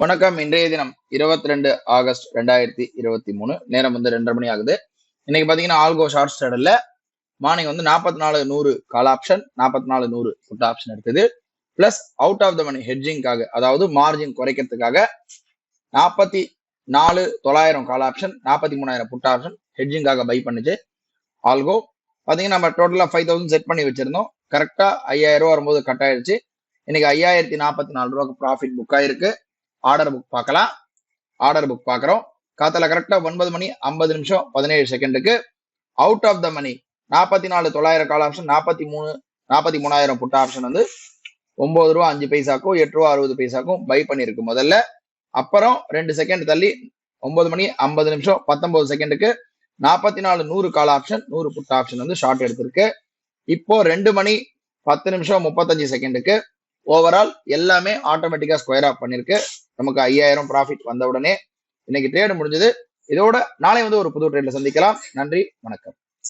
வணக்கம். இன்றைய தினம் 22 ஆகஸ்ட் 2023. நேரம் 2:30 மணி ஆகுது. இன்னைக்கு பாத்தீங்கன்னா ஆல்கோ ஷார்ட் ஸ்ட்ராடல்ல morning 44,100 call option, 44,100 put option எடுத்தது. Plus out of the money ஹெட்ஜிங்காக, அதாவது மார்ஜின் குறைக்கிறதுக்காக 44,900 கால் ஆப்ஷன், 43,000 புட் ஆப்ஷன் ஹெட்ஜிங்காக பை பண்ணுச்சு ஆல்கோ. பாத்தீங்கன்னா நம்ம டோட்டலா 5,000 செட் பண்ணி வச்சிருந்தோம். கரெக்டா 5,000 ரூபா வரும்போது கட் ஆயிடுச்சு. இன்னைக்கு 5,044 ரூபாய்க்கு ப்ராஃபிட் புக் ஆயிருக்கு. ஆர்டர் புக் பார்க்கலாம். ஆர்டர் புக் பார்க்குறோம். காத்தால கரெக்டா 9 மணி 50 நிமிஷம் 17 செகண்டுக்கு out of the money 44,900 call option, 43,000 put option 9 ரூபா 5 பைசாக்கும் 8 ரூபா 60 பைசாக்கும் பை பண்ணிருக்கு முதல்ல. அப்புறம் 2 செகண்ட் தள்ளி 9 மணி 50 நிமிஷம் 19 செகண்டுக்கு 44,100 call option 100 put option short எடுத்திருக்கு. இப்போ 2 மணி 10 நிமிஷம் 35 செகண்டுக்கு ஓவரால் எல்லாமே ஆட்டோமேட்டிக்கா ஸ்கொயர் ஆஃப் பண்ணிருக்கு. நமக்கு 5,000 ப்ராஃபிட் வந்த உடனே இன்னைக்கு ட்ரேட் முடிஞ்சது. இதோட நாளை ஒரு புது ட்ரேட்ல சந்திக்கலாம். நன்றி, வணக்கம்.